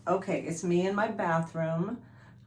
Okay, it's me in my bathroom.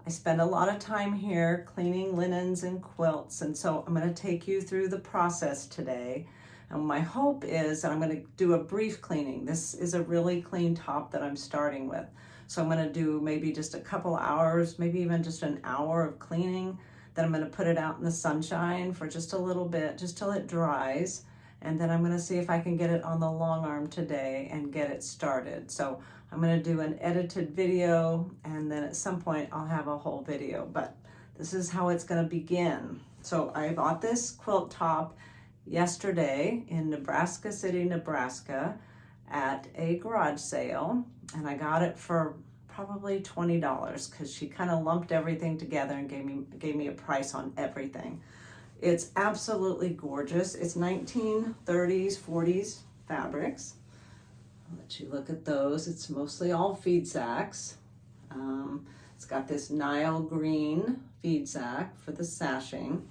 I spend a lot of time here cleaning linens and quilts, and so I'm going to take you through the process today. And my hope is that I'm going to do a brief cleaning. This is a really clean top that I'm starting with. So I'm going to do maybe just a couple hours, maybe even just an hour of cleaning. Then I'm going to put it out in the sunshine for just a little bit, just till it dries. And then I'm going to see if I can get it on the long arm today and get it started. So I'm going to do an edited video, and then at some point I'll have a whole video, but this is how it's going to begin. So I bought this quilt top yesterday in Nebraska City, Nebraska at a garage sale, and I got it for probably $20 because she kind of lumped everything together and gave me a price on everything. It's absolutely gorgeous. It's 1930s, 40s fabrics. I'll let you look at those. It's mostly all feed sacks. It's got this Nile green feed sack for the sashing.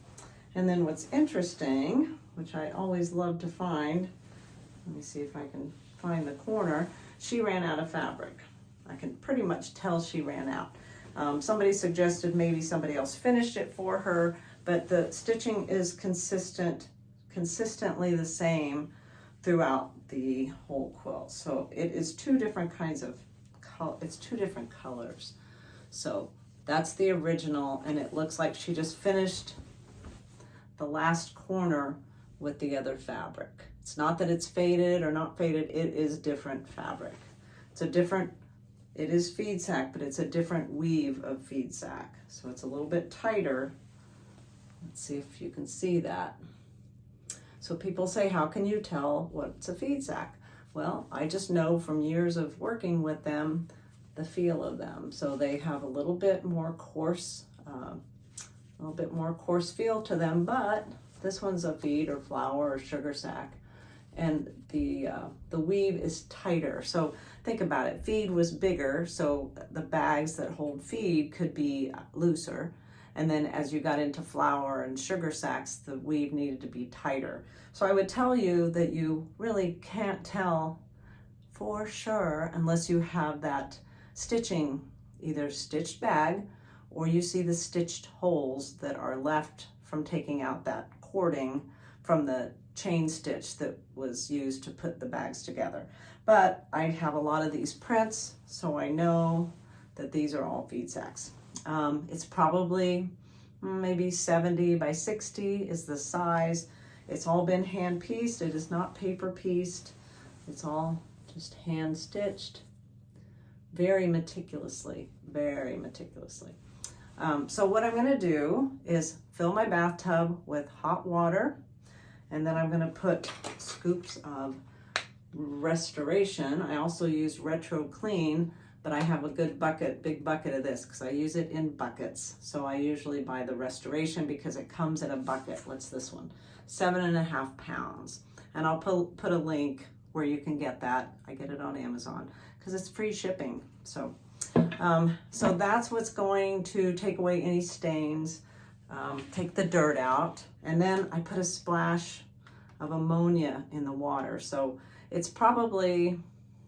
And then what's interesting, which I always love to find, let me see if I can find the corner, she ran out of fabric. I can pretty much tell she ran out. Somebody suggested maybe somebody else finished it for her, but the stitching is consistently the same throughout the whole quilt. So it is two different kinds of it's two different colors. So that's the original, and it looks like she just finished the last corner with the other fabric. It's not that it's faded or not faded, it is different fabric. It is feed sack, but it's a different weave of feed sack. So it's a little bit tighter. Let's see if you can see that. So people say, how can you tell what's a feed sack? Well, I just know from years of working with them, the feel of them. So they have a little bit more coarse feel to them, but this one's a feed or flour or sugar sack. And the weave is tighter. So think about it, feed was bigger, so the bags that hold feed could be looser. And then as you got into flour and sugar sacks, the weave needed to be tighter. So I would tell you that you really can't tell for sure unless you have that stitching, either stitched bag or you see the stitched holes that are left from taking out that cording from the chain stitch that was used to put the bags together. But I have a lot of these prints, so I know that these are all feed sacks. It's probably maybe 70 by 60 is the size. It's all been hand pieced. It is not paper pieced. It's all just hand stitched, very meticulously, very meticulously. So what I'm going to do is fill my bathtub with hot water, and then I'm going to put scoops of Restoration. I also use Retro Clean, but I have a good bucket, big bucket of this because I use it in buckets. So I usually buy the Restoration because it comes in a bucket. What's this one? 7.5 pounds. And I'll put a link where you can get that. I get it on Amazon because it's free shipping. So that's what's going to take away any stains, take the dirt out. And then I put a splash of ammonia in the water. So it's probably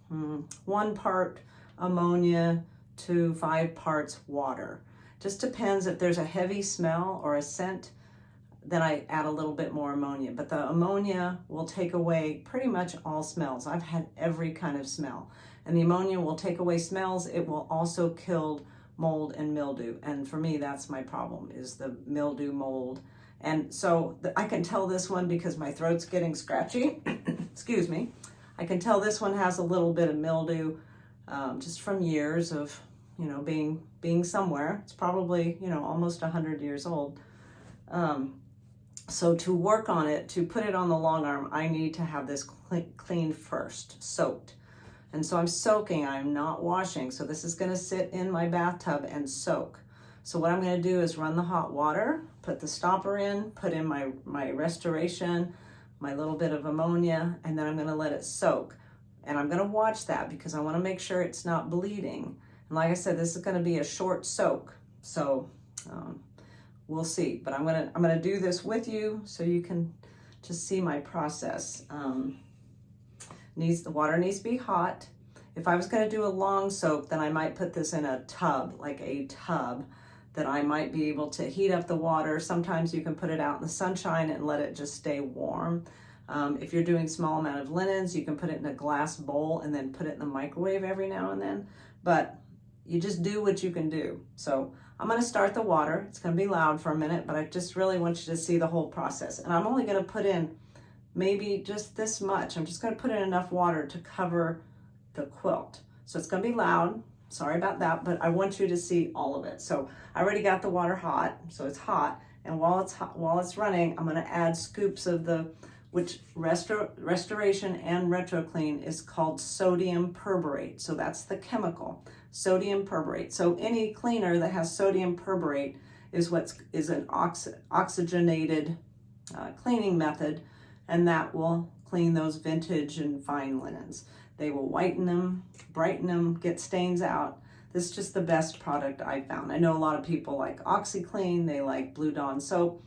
1 part ammonia to 5 parts water. Just depends if there's a heavy smell or a scent, then I add a little bit more ammonia. But the ammonia will take away pretty much all smells. I've had every kind of smell. And the ammonia will take away smells. It will also kill mold and mildew. And for me, that's my problem, is the mildew, mold. And so I can tell this one because my throat's getting scratchy. Excuse me. I can tell this one has a little bit of mildew just from years of, being somewhere. It's probably, almost 100 years old. So to work on it, to put it on the long arm, I need to have this cleaned first, soaked. And so I'm soaking, I'm not washing. So this is going to sit in my bathtub and soak. So what I'm going to do is run the hot water, put the stopper in, put in my Restoration, my little bit of ammonia, and then I'm going to let it soak. And I'm going to watch that because I want to make sure it's not bleeding. And like I said, this is going to be a short soak. So we'll see. But I'm going to do this with you so you can just see my process. The water needs to be hot. If I was going to do a long soak, then I might put this in a tub, like a tub that I might be able to heat up the water. Sometimes you can put it out in the sunshine and let it just stay warm. If you're doing small amount of linens, you can put it in a glass bowl and then put it in the microwave every now and then. But you just do what you can do. So I'm going to start the water. It's going to be loud for a minute, but I just really want you to see the whole process. And I'm only going to put in maybe just this much. I'm just going to put in enough water to cover the quilt. So it's going to be loud. Sorry about that, but I want you to see all of it. So I already got the water hot, so it's hot. And while it's running, I'm going to add scoops of the, which Restoration and Retro Clean is called sodium perborate. So that's the chemical, sodium perborate. So any cleaner that has sodium perborate is an oxygenated cleaning method, and that will clean those vintage and fine linens. They will whiten them, brighten them, get stains out. This is just the best product I found. I know a lot of people like OxiClean, they like Blue Dawn soap.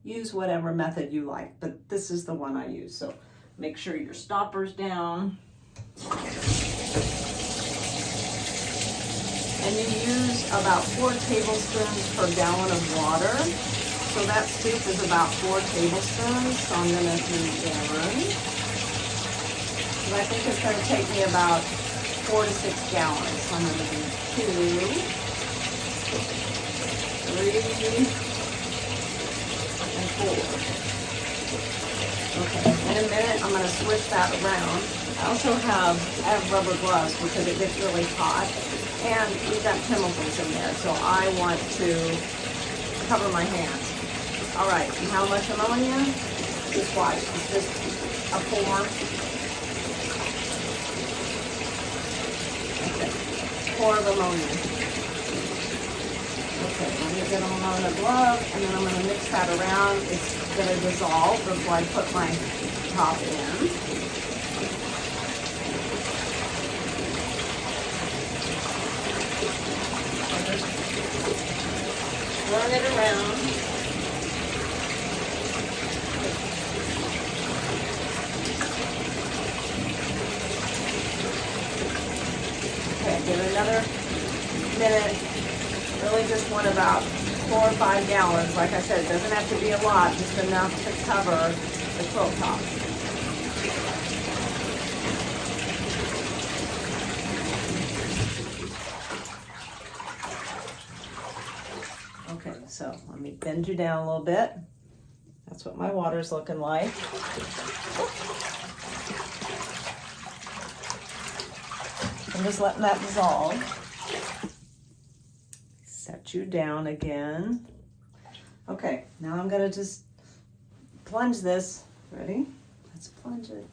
Use whatever method you like, but this is the one I use. So make sure your stopper's down. And you use about 4 tablespoons per gallon of water. So that soup is about 4 tablespoons, so I'm gonna do 1. I think it's going to take me about 4 to 6 gallons. So I'm going to do 2, 3, and 4. Okay, in a minute I'm going to switch that around. I have rubber gloves because it gets really hot, and we've got chemicals in there, so I want to cover my hands. All right, and how much ammonia? Just watch. It's just a 4. 4 of ammonia. Okay, I'm going to get them on a glove, and then I'm going to mix that around. It's going to dissolve before I put my top in. Swirl it around. Give it another minute. Really just want about 4 or 5 gallons. Like I said, it doesn't have to be a lot, just enough to cover the quilt top. Okay, so let me bend you down a little bit. That's what my water's looking like. I'm just letting that dissolve. Set you down again. Okay, now I'm gonna just plunge this. Ready? Let's plunge it.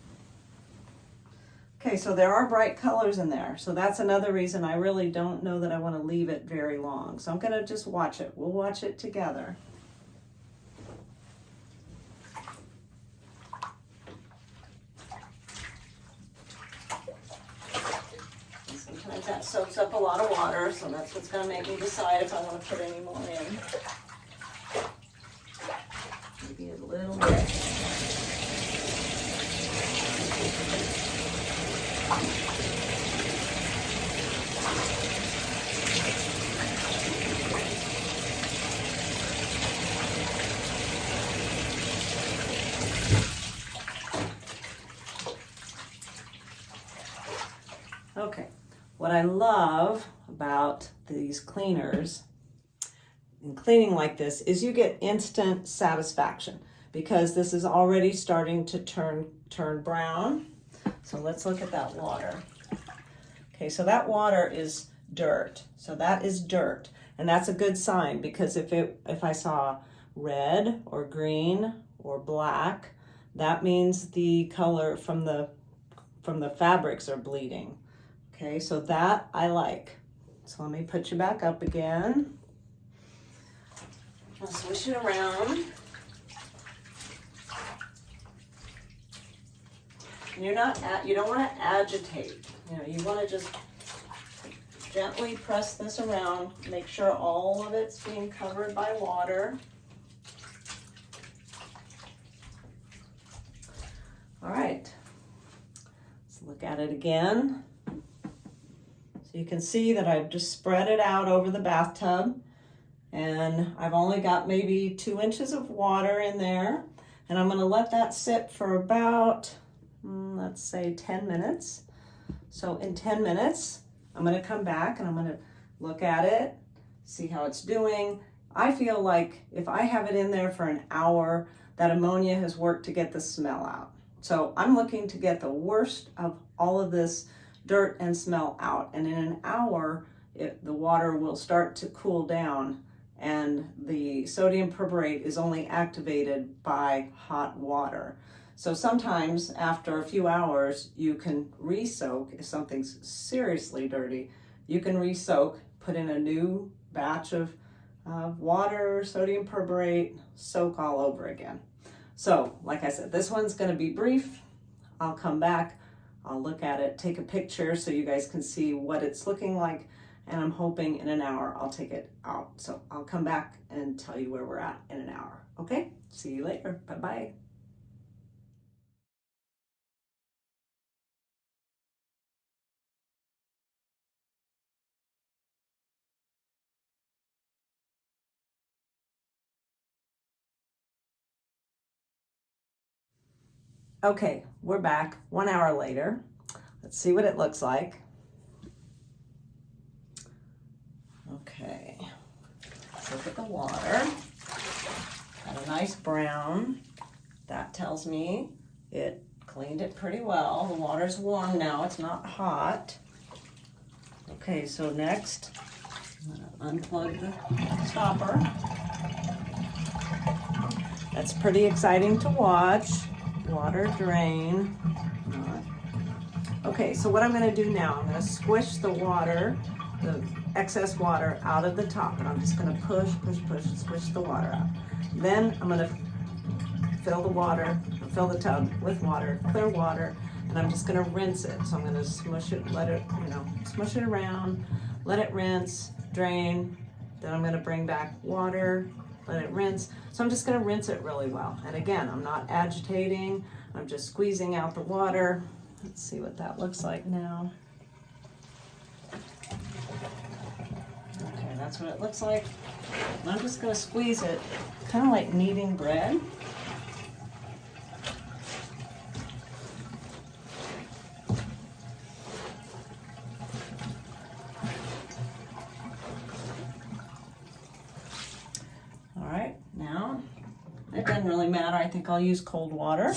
Okay, so there are bright colors in there. So that's another reason I really don't know that I want to leave it very long. So I'm gonna just watch it. We'll watch it together. That soaks up a lot of water, so that's what's going to make me decide if I want to put any more in. Maybe a little bit. Okay. What I love about these cleaners and cleaning like this is you get instant satisfaction because this is already starting to turn brown. So let's look at that water. Okay, so that water is dirt. So that is dirt, and that's a good sign because if I saw red or green or black, that means the color from the fabrics are bleeding. Okay, so that I like. So let me put you back up again. I'll swish it around. And you don't want to agitate. You want to just gently press this around. Make sure all of it's being covered by water. All right. Let's look at it again. So you can see that I've just spread it out over the bathtub, and I've only got maybe 2 inches of water in there, and I'm gonna let that sit for about, let's say 10 minutes. So in 10 minutes, I'm gonna come back and I'm gonna look at it, see how it's doing. I feel like if I have it in there for an hour, that ammonia has worked to get the smell out. So I'm looking to get the worst of all of this dirt and smell out. And in an hour, the water will start to cool down, and the sodium perborate is only activated by hot water. So sometimes after a few hours, you can re-soak. If something's seriously dirty, you can re-soak, put in a new batch of water, sodium perborate, soak all over again. So like I said, this one's gonna be brief. I'll come back, I'll look at it, take a picture so you guys can see what it's looking like, and I'm hoping in an hour I'll take it out. So I'll come back and tell you where we're at in an hour. Okay, see you later, bye-bye. Okay, we're back 1 hour later. Let's see what it looks like. Okay, let's look at the water. Got a nice brown. That tells me it cleaned it pretty well. The water's warm now, it's not hot. Okay, so next, I'm gonna unplug the stopper. That's pretty exciting to watch. Water drain. Okay, so what I'm gonna do now, I'm gonna squish the water, the excess water out of the top, and I'm just gonna push, and squish the water out. Then I'm gonna fill the tub with water, clear water, and I'm just gonna rinse it. So I'm gonna smush it, let it, smush it around, let it rinse, drain. Then I'm gonna bring back water, let it rinse. So I'm just gonna rinse it really well. And again, I'm not agitating, I'm just squeezing out the water. Let's see what that looks like now. Okay, that's what it looks like. And I'm just gonna squeeze it, kind of like kneading bread. All right, now, it doesn't really matter. I think I'll use cold water.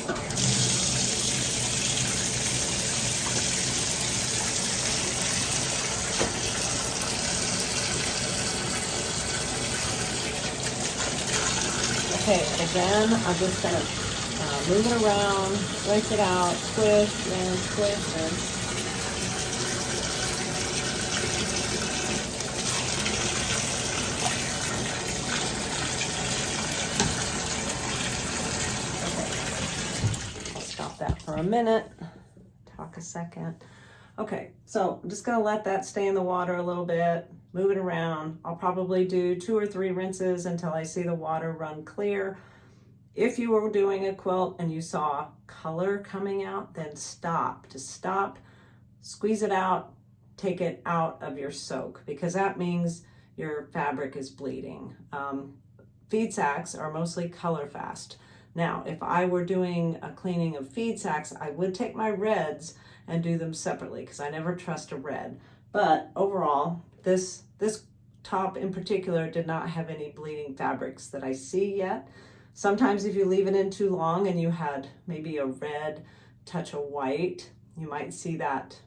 Okay, and again, I'm just gonna move it around, rinse it out, squish, rinse, squish, rinse. Okay, I'll stop that for a minute, talk a second. Okay, so I'm just gonna let that stay in the water a little bit, move it around. I'll probably do 2 or 3 rinses until I see the water run clear. If you were doing a quilt and you saw color coming out, then stop. Just stop, squeeze it out, take it out of your soak, because that means your fabric is bleeding. Feed sacks are mostly color fast. Now, if I were doing a cleaning of feed sacks, I would take my reds and do them separately, because I never trust a red. But overall, this top in particular did not have any bleeding fabrics that I see yet. Sometimes if you leave it in too long and you had maybe a red touch of white, you might see that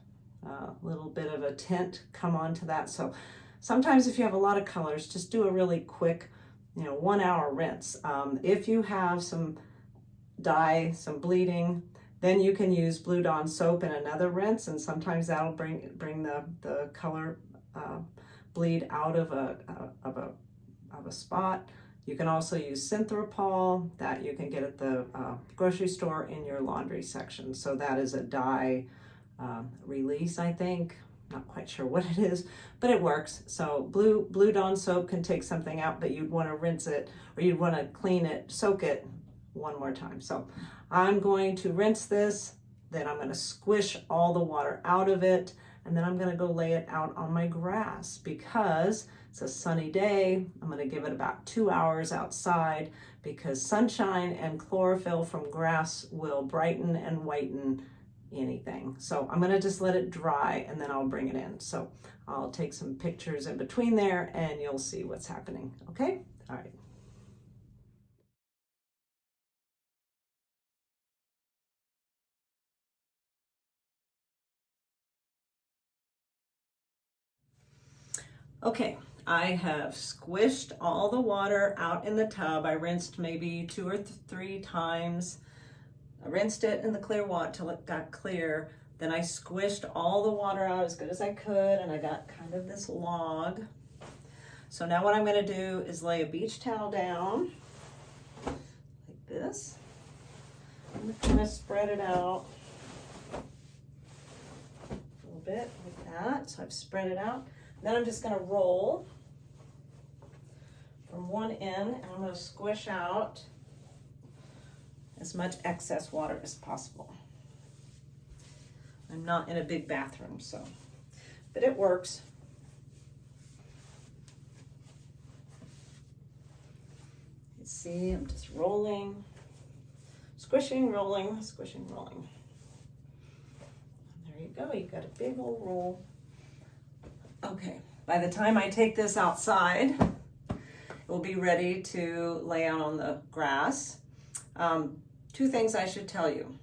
little bit of a tint come onto that. So sometimes if you have a lot of colors, just do a really quick 1 hour rinse. If you have some dye, some bleeding, then you can use Blue Dawn soap in another rinse, and sometimes that'll bring the color bleed out of a spot. You can also use Synthropol that you can get at the grocery store in your laundry section. So that is a dye release, I think. Not quite sure what it is, but it works. So Blue Dawn soap can take something out, but you'd want to rinse it, or you'd want to clean it, soak it one more time. So I'm going to rinse this, then I'm going to squish all the water out of it, and then I'm gonna go lay it out on my grass because it's a sunny day. I'm gonna give it about 2 hours outside because sunshine and chlorophyll from grass will brighten and whiten anything. So I'm gonna just let it dry and then I'll bring it in. So I'll take some pictures in between there and you'll see what's happening, okay? All right. Okay, I have squished all the water out in the tub. I rinsed maybe 2 or 3 times. I rinsed it in the clear water till it got clear. Then I squished all the water out as good as I could, and I got kind of this log. So now what I'm gonna do is lay a beach towel down like this. I'm gonna kind of spread it out a little bit like that. So I've spread it out. Then I'm just gonna roll from one end and I'm gonna squish out as much excess water as possible. I'm not in a big bathroom, so, but it works. You see, I'm just rolling, squishing, rolling, squishing, rolling. And there you go, you've got a big old roll. Okay, by the time I take this outside, it will be ready to lay out on the grass. 2 things I should tell you.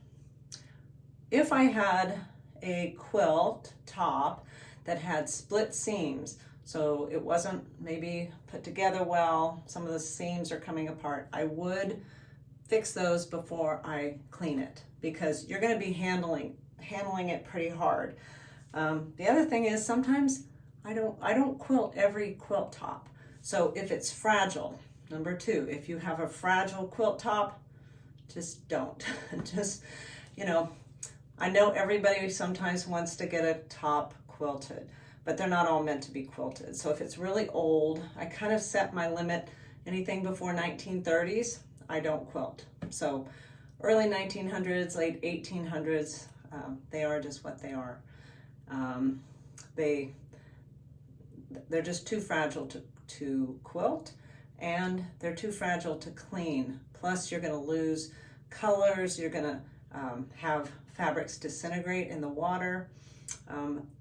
If I had a quilt top that had split seams, so it wasn't maybe put together well, some of the seams are coming apart, I would fix those before I clean it because you're going to be handling it pretty hard. The other thing is sometimes I don't quilt every quilt top. So if it's fragile, number 2, if you have a fragile quilt top, just don't. Just, you know, I know everybody sometimes wants to get a top quilted, but they're not all meant to be quilted. So if it's really old, I kind of set my limit, anything before 1930s, I don't quilt. So early 1900s, late 1800s, they are just what they are. They're just too fragile to quilt, and they're too fragile to clean. Plus you're gonna lose colors, you're gonna have fabrics disintegrate in the water.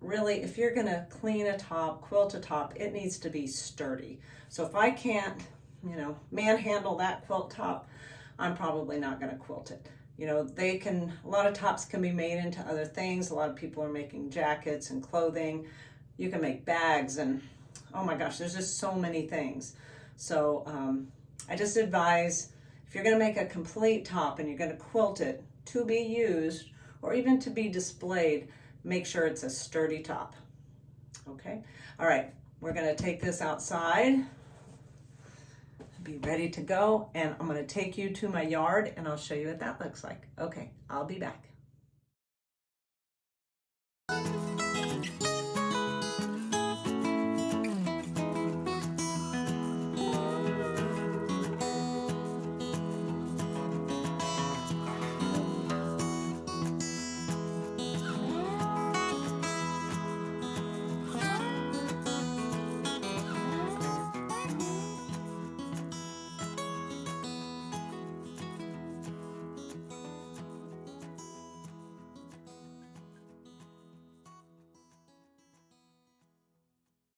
Really, if you're gonna clean a top, quilt a top, it needs to be sturdy. So if I can't, you know, manhandle that quilt top, I'm probably not gonna quilt it. You know, a lot of tops can be made into other things. A lot of people are making jackets and clothing. You can make bags and, oh my gosh, there's just so many things. So I just advise, if you're gonna make a complete top and you're gonna quilt it to be used or even to be displayed, make sure it's a sturdy top, okay? All right, we're gonna take this outside, be ready to go, and I'm gonna take you to my yard and I'll show you what that looks like. Okay, I'll be back.